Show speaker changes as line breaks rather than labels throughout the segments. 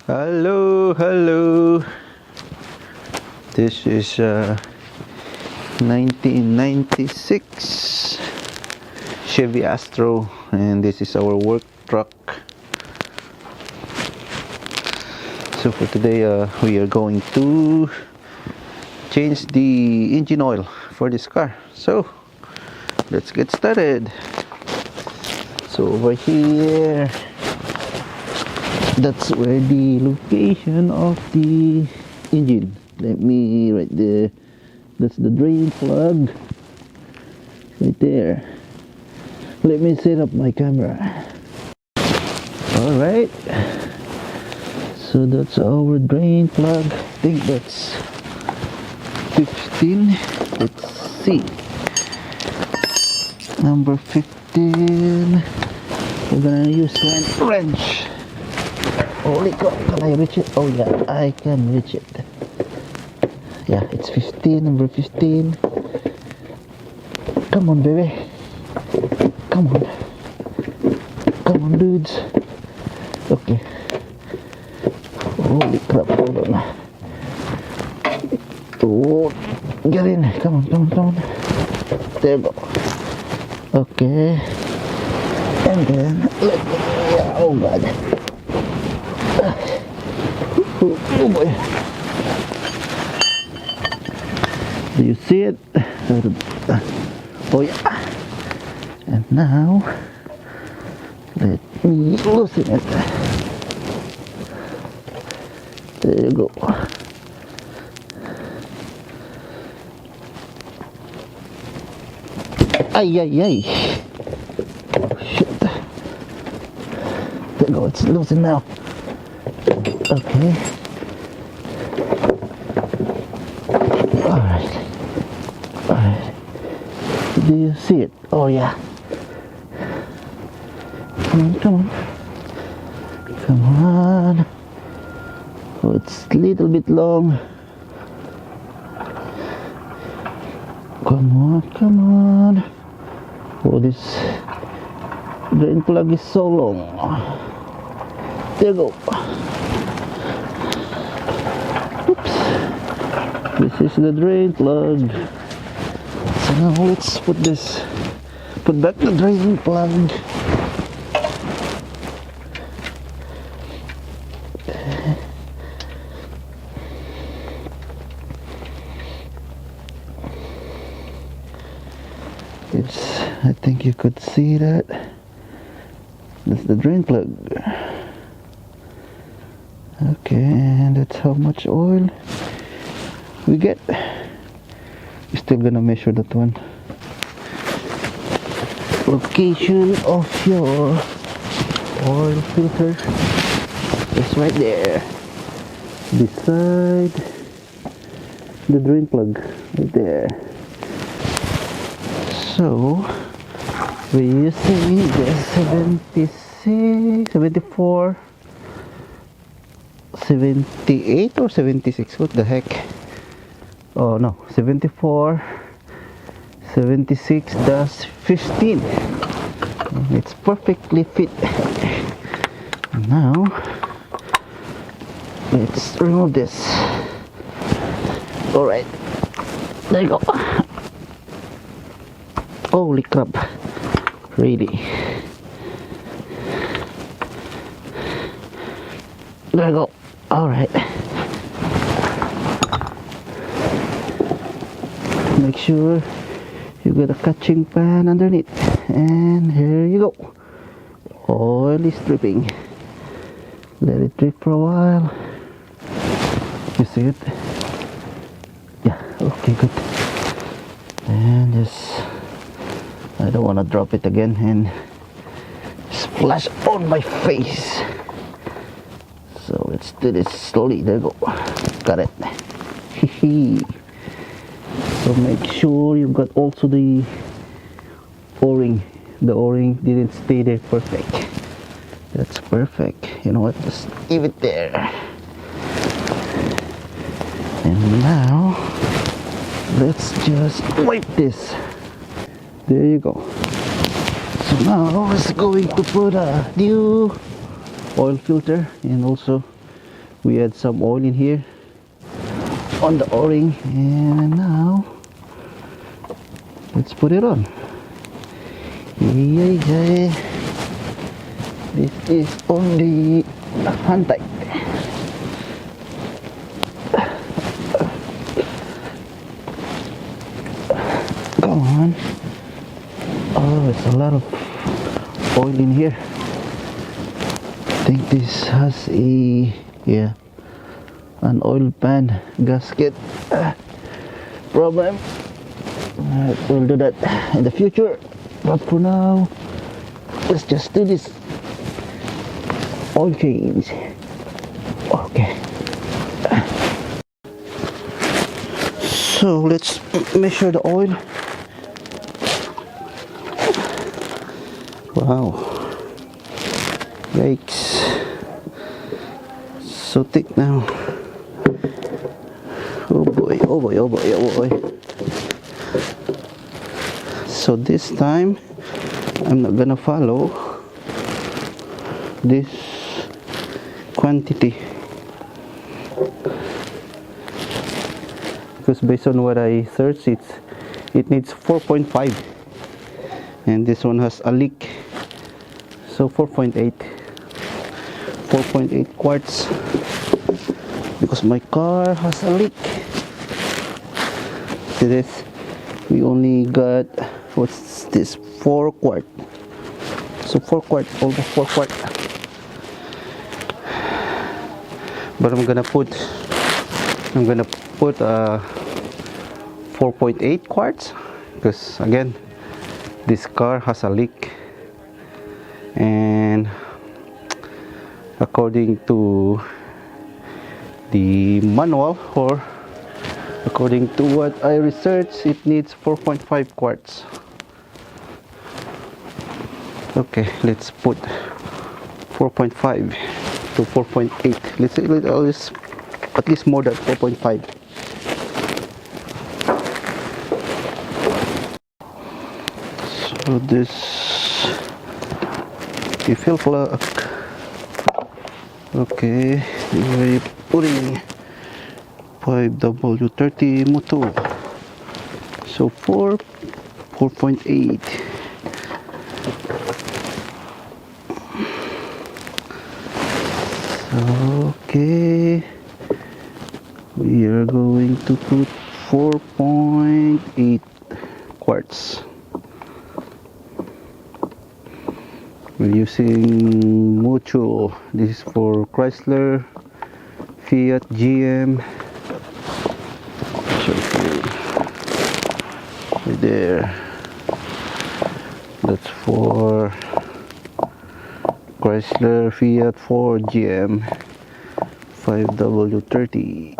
Hello. This is 1996 Chevy Astro, and this is our work truck. So for today, we are going to change the engine oil for this car. So let's get started. So over here, that's where the location of the engine. Let me right there. That's the drain plug right there. Let me set up my camera. All right, so that's our drain plug. I think that's 15. Let's see, number 15. We're gonna use one wrench. Holy crap, can I reach it? Oh yeah, I can reach it. Yeah, it's 15, number 15. Come on, baby. Come on, dudes. Okay. Holy crap, hold on. Oh, get in. Come on. There you go. Okay. And then, let me, oh god. Oh boy. Do you see it? Oh yeah. And now let me loosen it. There you go. Ay. Oh shit. There you go, it's loosened now. Okay. Alright. Do you see it? Oh yeah. Come on. Oh, it's a little bit long. Come on. Oh, this drain plug is so long. There you go. Oops. This is the drain plug. So now let's put back the drain plug. I think you could see that. That's the drain plug. Okay, and that's how much oil we get. We're still gonna measure that one. Location of your oil filter is right there, beside the drain plug, right there. So we're using the 76, 74, 78 or 76, what the heck? Oh no, 74, 76 does 15. It's perfectly fit. Now let's remove this. All right, there you go. Holy crap, really. There you go. All right, make sure you got a catching pan underneath, and here you go. Oil is dripping. Let it drip for a while. You see it? Yeah, okay, good. And just, I don't want to drop it again and splash on my face. So let's do this slowly. There you go. Got it. So make sure you've got also the O-ring. The O-ring didn't stay there perfect. That's perfect. You know what? Just leave it there. And now let's just wipe this. There you go. So now it's going to put a new oil filter and also We add some oil in here on the o-ring, and now let's put it on. Yeah. This is only hand tight. Come on. Oh, it's a lot of oil in here. I think this has an oil pan gasket problem. We'll do that in the future, but for now let's just do this oil change. Okay, so let's measure the oil. Wow, yikes, so thick now. Oh boy. So this time I'm not gonna follow this quantity, because based on what I searched, it needs 4.5, and this one has a leak, so 4.8 quarts, because my car has a leak. See this, we only got, what's this, 4 quart, so 4 quart, almost 4 quart. But I'm gonna put 4.8 quarts, because again this car has a leak, and according to the manual, or according to what I researched, it needs 4.5 quarts. Okay, let's put 4.5 to 4.8. Let's say at least more than 4.5. So this, you feel plug. Okay, we're putting 5W30 motor. So 4.8. Okay, we are going to put 4.8 quarts. We're using mutual. This is for Chrysler, Fiat, GM. Right there. That's for Chrysler, Fiat, Ford, GM. 5W30.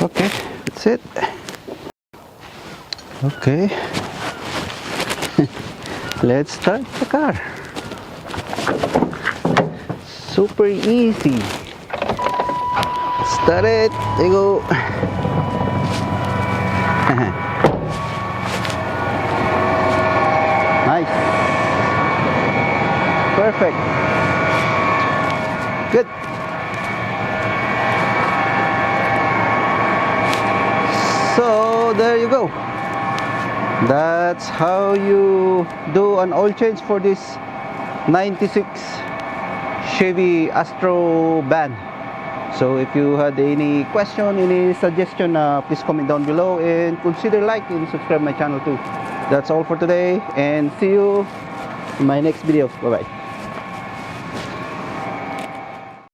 Okay, that's it. Okay, let's start the car. Super easy. Start it. There you go. Nice. Perfect. Good. So there you go. That's how you do an oil change for this 96 Chevy Astro van. So if you had any question, any suggestion, please comment down below, and consider liking and subscribe my channel too. That's all for today, and see you in my next video. Bye bye.